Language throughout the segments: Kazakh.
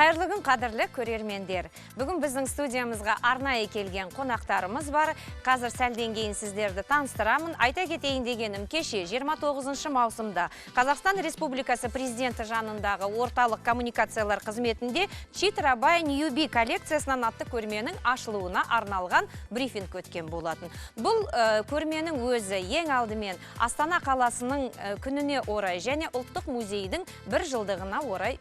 Қайырлы күн, қадірлі көрермендер. Бүгін біздің студиямызға арнайы келген қонақтарымыз бар. Қазір сәлден кейін сіздерді таныстырамын. Айта кетейін дегенім, кеше 29 маусымда Қазақстан Республикасы президенті жанындағы орталық коммуникациялар қызметінде Chitra by Newby коллекциясынан атты көрменің ашылуына арналған брифинг өткен болатын. Бұл көрменің өзі ең алдымен Астана қаласының күніне орай және ұлттық музейдің бір жылдығына орай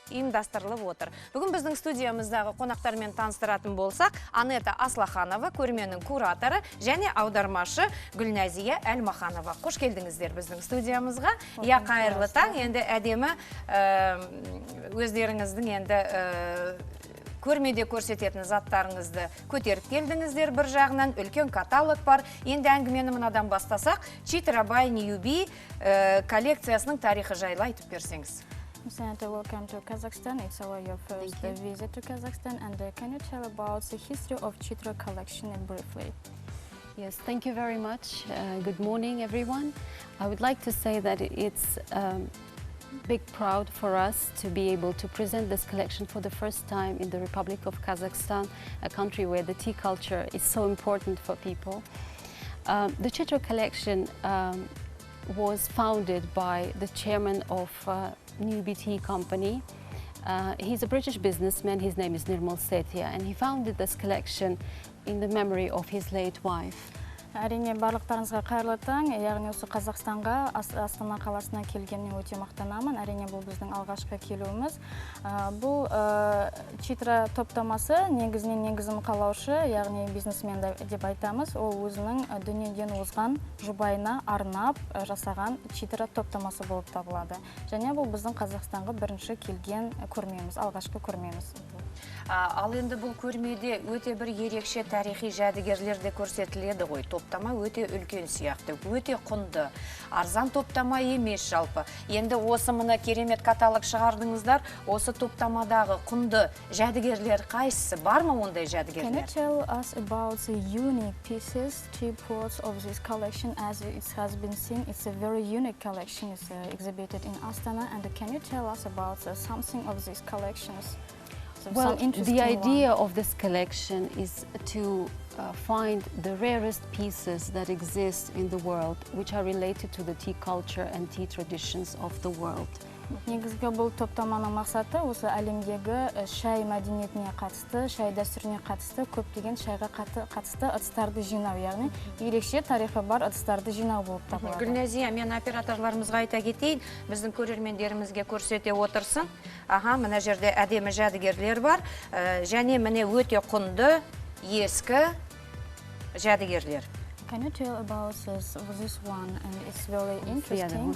ұйымдастырылып отыр. Бүгін біздің студиямыздағы қонақтармен таныстыратын болсақ, Анета Аслаханова, көрменің кураторы және аудармашы Гүлназия Әлмаханова. Қош келдіңіздер біздің студиямызға. Я қайырлы таң, енді әдемі өздеріңіздің енді көрмеде көрсететін заттарыңызды көтеріп келдіңіздер. Bir жағынан үлкен каталог бар. Енді әңгімені мынадан бастасақ, Chitra by Newby коллекциясының тарихы жайлы айтып берсеңіз. Aneta, welcome to Kazakhstan. It's your first visit to Kazakhstan. And can you tell about the history of Chitra collection briefly? Yes, thank you very much. Good morning, everyone. I would like to say that it's big proud for us to be able to present this collection for the first time in the Republic of Kazakhstan, a country where the tea culture is so important for people. The Chitra collection was founded by the chairman of Newby tea company. He's a British businessman. His name is Nirmal Sethia, and he founded this collection in the memory of his late wife. Әрине барлықтарыңызға қайырлы таң. Яғни осы Қазақстанға, Астана қаласына келгеніне өте мақтанамын. Әрине бұл біздің алғашқы келуіміз. Бұл Chitra топтамасы негізін қалаушы, яғни бизнесмен деп айтамыз. Ол өзінің дүниеден озған жұбайына арнап жасаған Chitra топтамасы болып табылады. Және бұл біздің Қазақстанға бірінші келген көрмеміз, алғашқы көрмеміз. Ал енді бұл көрмеде өте бір ерекше тарихи жәдігерлер де көрсетіледі ғой. Топтама өте үлкен сияқты, өте құнды. Арзан топтама емес жалпы. Енді осы мына керемет каталог шығардыңыздар, осы топтамадағы құнды жәдігерлер қайсысы? Бар ма ондай жәдігерлер? Can you tell us about the unique pieces, tripods of this collection? As it has been seen, it's a very unique collection. It's exhibited in Astana. And can you tell us about something of these collections? Well, the idea of this collection is to find the rarest pieces that exist in the world, which are related to the tea culture and tea traditions of the world. Негізгі бұл топтаманың мақсаты осы әлемдегі шай мәдениетіне қатысты, шай дәстүріне қатысты, көптеген шайға қатысты ыдыстарды жинау, яғни ерекше тарихы бар ыдыстарды жинау болып табылады. Гүлназия, мен операторларымызға айта кетейін, біздің көрермендерімізге көрсете отырсын. Мына жерде әдемі жәдігерлер бар, және міне өте құнды, ескі жәдігерлер. Can you tell about this one? And it's very interesting.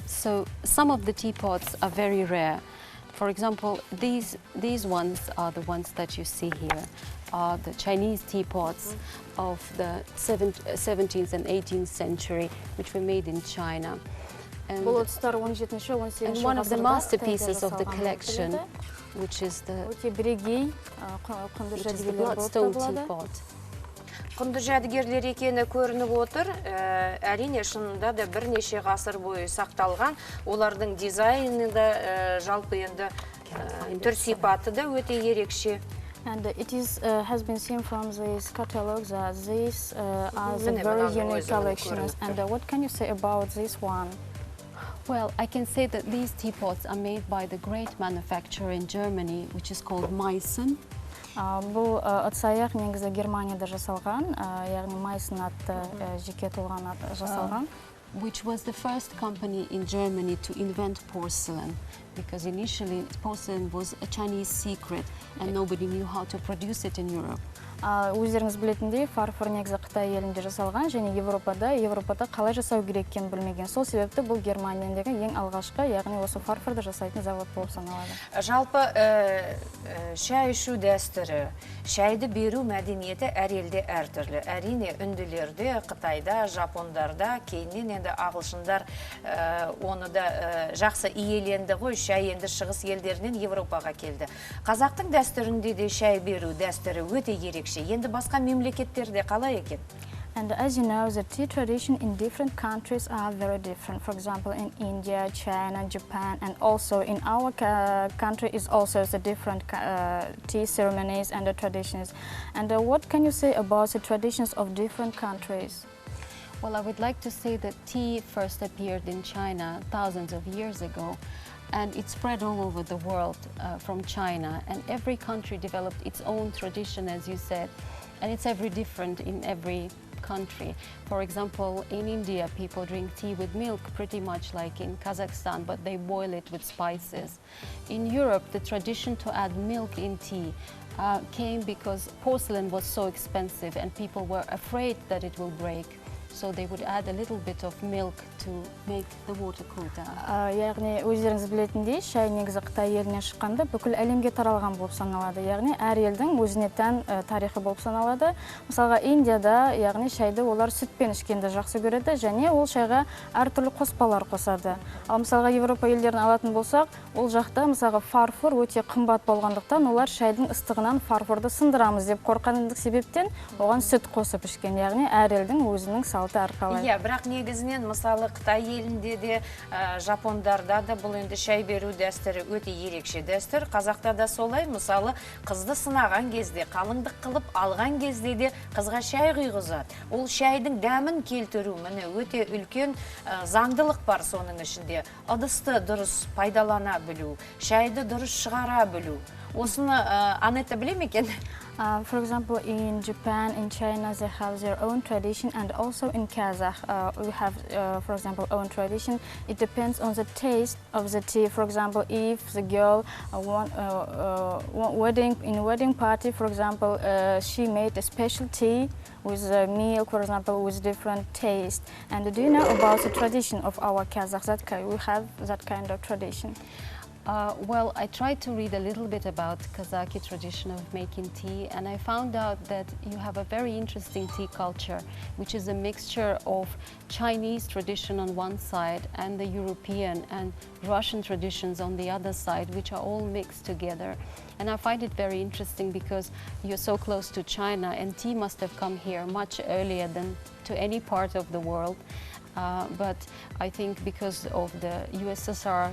So some of the teapots are very rare. For example, these ones are the ones that you see here, are the Chinese teapots of the 17th and 18th century, which were made in China. And one of the masterpieces of the collection, which is the bloodstone teapot. Құнды жәдігерлер екені көрініп отыр. Әрине шынында да бірнеше ғасыр бойы сақталған. Олардың дизайны да жалпы енді түр сипаты да өте ерекше. And it has been seen from these catalogs that these are the very unique collections. And what can you say about this one? Well, I can say that these teapots are made by the great manufacturer in Germany, which is called Mausymın. Бұл ыдыс-аяқ негізі Германияда жасалған, яғни Mausymın атты жеке тұлған жасалған. Which was the first company in Germany to invent porcelain, because initially porcelain was a Chinese secret and nobody knew how to produce it in Europe. Өздеріңіз білетіндей, фарфор негізі Қытай елінде жасалған, және Европада қалай жасау керек екенін білмеген. Сол себепті бұл Германиядағы ең алғашқы, яғни осы фарфорды жасайтын завод болып саналады. Жалпы шай ішу дәстүрі, шайды беру мәдениеті әр елде әртүрлі. Әрине үнділерде, Қытайда, Жапондарда, кейіннен енді ағылшындар оны да жақсы иеленді ғой, шай енді шығыс елдерінен Европаға келді. Қазақтың дәстүрінде де шай беру дәстүрі өте ерекше. Енді басқа мемлекеттерде қалай екен? And as you know, the tea tradition in different countries are very different. For example, in India, China, Japan, and also in our country is also the different tea ceremonies and the traditions. And what can you say about the traditions of different countries? Well, I would like to say that tea first appeared in China thousands of years ago, and it spread all over the world from China, and every country developed its own tradition, as you said, and it's very different in every country. For example, in India, people drink tea with milk, pretty much like in Kazakhstan, but they boil it with spices. In Europe, the tradition to add milk in tea came because porcelain was so expensive and people were afraid that it will break. So they would add a little bit of milk to make the water cool down. Яғни өздеріңіз білетіндей, шай негізі Қытай елінен шыққанда бүкіл әлемге таралған болып саналады. Яғни әр елдің өзіне тән тарихы болып саналады. Мысалға Индияда, яғни шайды олар сүтпен ішкенді жақсы көреді, және ол шайға әртүрлі қоспалар қосады. Ал мысалға Европа елдерін алатын болсақ, ол жақта мысалға фарфор өте қымбат болғандықтан, олар шайдың ыстығынан фарфорды сындырамыз деп қорққандық себептен оған сүт қосып ішкен. Яғни әр елдің өзінің Иә, бірақ негізінен мысалы Қытай елінде де, Жапондарда да бұл енді шай беру дәстүрі өте ерекше дәстүр. Қазақта да солай, мысалы қызды сынаған кезде, қалыңдық қылып алған кезде де қызға шай құйғызады. Ол шайдың дәмін келтіру, міне өте үлкен заңдылық бар соның ішінде. Ыдысты дұрыс пайдалана білу, шайды дұрыс шығара білу. Осыны Анета біле ме екен? For example, in Japan, in China, they have their own tradition, and also in Kazakh, we have, for example, own tradition. It depends on the taste of the tea. For example, if the girl wedding party, for example, she made a special tea with milk, for example, with different taste. And do you know about the tradition of our Kazakhs? We have that kind of tradition. Well, I tried to read a little bit about Kazakh tradition of making tea, and I found out that you have a very interesting tea culture, which is a mixture of Chinese tradition on one side and the European and Russian traditions on the other side, which are all mixed together. And I find it very interesting because you're so close to China, and tea must have come here much earlier than to any part of the world. But I think because of the USSR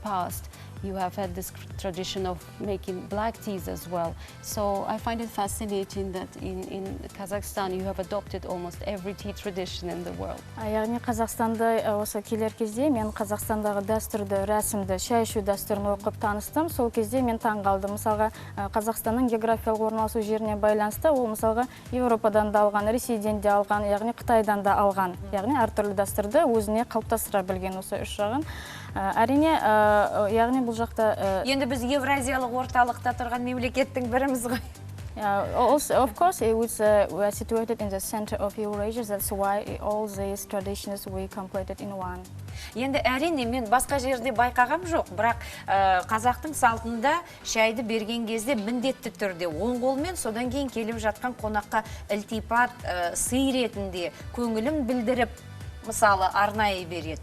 past, you have had this tradition of making black teas as well. So I find it fascinating that in Kazakhstan you have adopted almost every tea tradition in the world. Яғни Қазақстанды осы келер кезде мен Қазақстандағы дәстүрді, рәсімді, шай ішу дәстүрін оқып таныстым. Сол кезде мен таң қалдым. Мысалға Қазақстанның географиялық орналасу жеріне байланысты, ол мысалға Европадан да алған, Ресейден де алған, яғни Қытайдан да алған. Яғни әртүрлі дәстүрді өзіне қалыптастыра білген осы үш жағын. Әрине, яғни бұл жақта... Енді біз Евразиялық орталықта тұрған мемлекеттің біріміз ғой. Also, of course, we are situated in the center of Eurasia. That's why all these traditions we completed in one. Енді әрине мен басқа жерде байқағам жоқ, бірақ қазақтың салтында шайды берген кезде міндетті түрде оң қолмен содан кейін келіп жатқан қонаққа ілтипат, сый ретінде көңілін білдіріп, мысалы арнайы береді.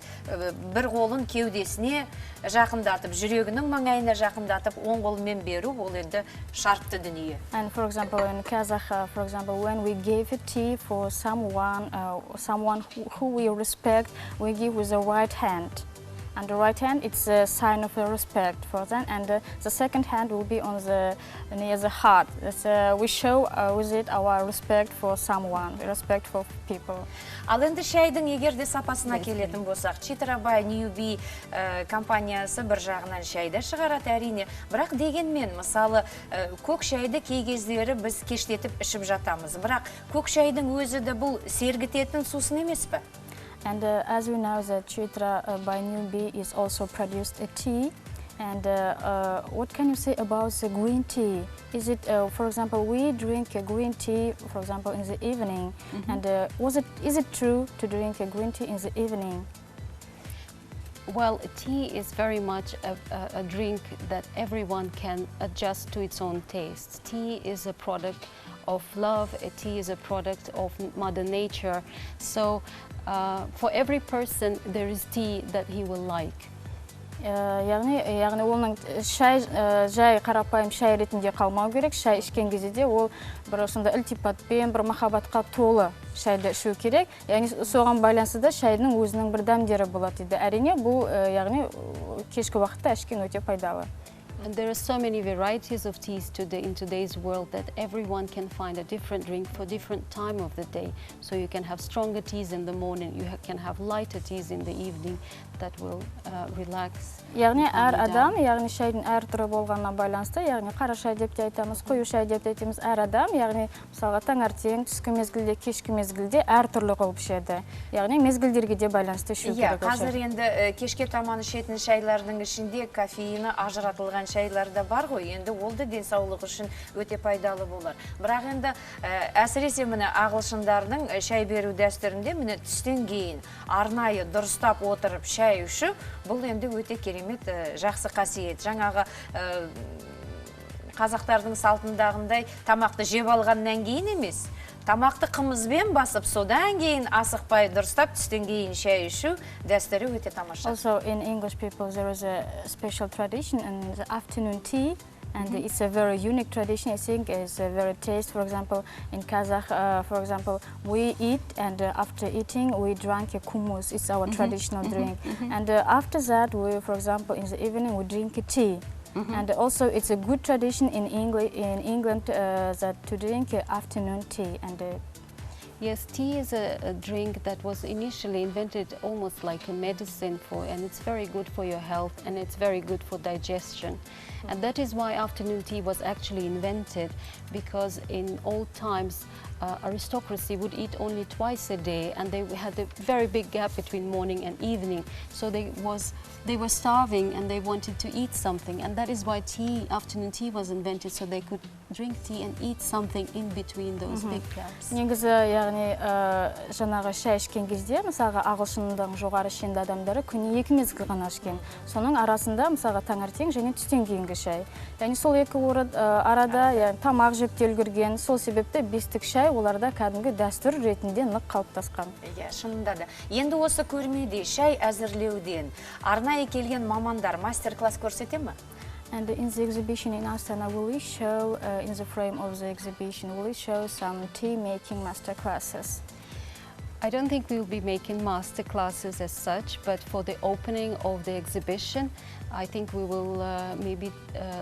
Бір қолын кеудесіне жақындатып, жүрегінің маңайына жақындатып, оң қолмен беру, ол енді шартты дүние. And for example, in Kazakh, for example, when we give a tea for someone who we respect, we give with the right hand. And the right hand, it's a sign of respect for them, and the second hand will be on near the heart. We show with it our respect for someone, respect for people. Ал енді шайдың егерде сапасына келетін болсақ, Chitra by Newby компаниясы бір жағынан шайды шығарады әрине, бірақ дегенмен, мысалы, көк шайды кей кездері біз кештетіп ішіп жатамыз, бірақ көк шайдың өзі де бұл сергітетін сусын емес пе? And as we know, the Chitra by Newby is also produced a tea. And what can you say about the green tea? Is it, for example, we drink a green tea, for example, in the evening. And is it true to drink a green tea in the evening? Well, tea is very much a drink that everyone can adjust to its own taste. Tea is a product of love. Tea is a product of Mother Nature. So for every person, there is tea that he will like. Яғни оның шай жай қарапайым шай ретінде қалмау керек. Шай ішкен кезде де ол бір сонда ілтипатпен, бір махаббатқа толы шайды ішу керек. Яғни соған байланысты да шайдың өзінің бір дәмдері болады дейді. Әрине бұл яғни кешкі уақытта ішкен өте пайдалы. And there are so many varieties of teas in today's world that everyone can find a different drink for different time of the day. So you can have stronger teas in the morning, you can have lighter teas in the evening that will relax. Яғни әр адам, яғни шайдың әр түрі болғанына байланысты, яғни қара шай деп те айтамыз, қою шай деп те айтамыз. Әр адам, яғни мысалға таңертең, түскі мезгілде, кешкі мезгілде әр түрлі қылып ішеді. Яғни мезгілдерге де байланысты ішу керек. Қазір енді кешке таман ішетін шайлардың ішінде кофеині ажыратылған шайлар да бар ғой. Енді ол да денсаулық үшін өте пайдалы болар. Бірақ енді әсіресе міне ағылшындардың шай беру дәстүрінде міне түстен кейін арнайы дұрыстап отырып шай ішу, бұл енді өте керемет жақсы қасиет. Жаңағы қазақтардың салтындағындай тамақты жеп алғаннан кейін емес, тамақты қымызбен басып, содан кейін асықпай дұрыстап түстен кейін шай ішу дәстүрі өте тамаша. Also in English people there is a special tradition in the afternoon tea. And it's a very unique tradition, I think. It's a very taste. For example, in Kazakh, for example, we eat and after eating we drink a kummus. It's our traditional drink. And after that, we, for example, in the evening we drink a tea. And also, it's a good tradition in England that to drink afternoon tea. And yes, tea is a drink that was initially invented almost like a medicine and it's very good for your health and it's very good for digestion. And that is why afternoon tea was actually invented, because in old times aristocracy would eat only twice a day and they had a very big gap between morning and evening. So they were starving and they wanted to eat something, and that is why afternoon tea was invented, so they could drink tea and eat something in between those big gaps. Негізі, яғни жаңағы шай ішкен кезде, мысалға ағылшындың жоғары шенді адамдары күні 2 мезгіл ғана ішкен. Соның арасында мысалға таңертең және түстен кейінгі шай. Яғни сол екі арада тамақ жеп те үлгерген. Сол себепті бестік шай оларда кәдімгі дәстүр ретінде нық қалыптасқан. Шынында да. Енді осы көрмеде шай әзірлеуден арнайы келген мамандар мастер-класс көрсете ме? And in the exhibition in Astana, will we show, in the frame of the exhibition, will we show some tea making master classes? I don't think we will be making master classes as such, but for the opening of the exhibition, I think we will maybe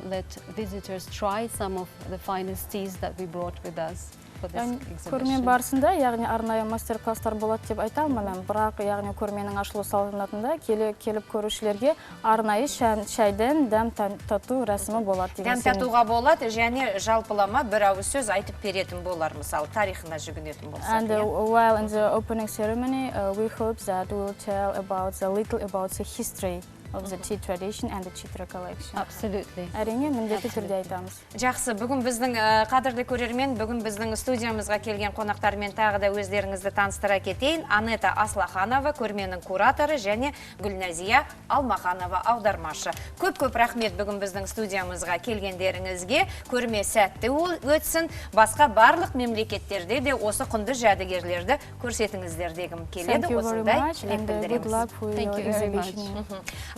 let visitors try some of the finest teas that we brought with us. Көрме барысында, яғни арнайы мастер-класстар болады деп айта алмаймын, бірақ яғни көрменің ашылу салтанатында келіп көрушілерге арнайы шайдан дәм тату рәсімі болады. Дәм татуға болады, және жалпылама бір ауыз сөз айтып беретін болар, мысалы, тарихына жүгінетін болса. And while in the opening ceremony, we hope that we will tell little about the history of the tea tradition and the Chitra collection. Absolutely. Әрине, міндетті түрде айтамыз. Жақсы, бүгін біздің қадірлі көрермен, бүгін біздің студиямызға келген қонақтармен тағы да өздеріңізді таныстыра кетейін. Анета Аслаханова, көрменің кураторы, және Гүлназия Әлмаханова, аудармашы. Көп-көп рахмет бүгін біздің студиямызға келгендеріңізге. Көрме сәтті өтсін. Басқа барлық мемлекеттерде де осы құнды жәдігерлерді көрсетіңіздер дегім келеді. Thank you very much and good luck for your exhibition. exhibition.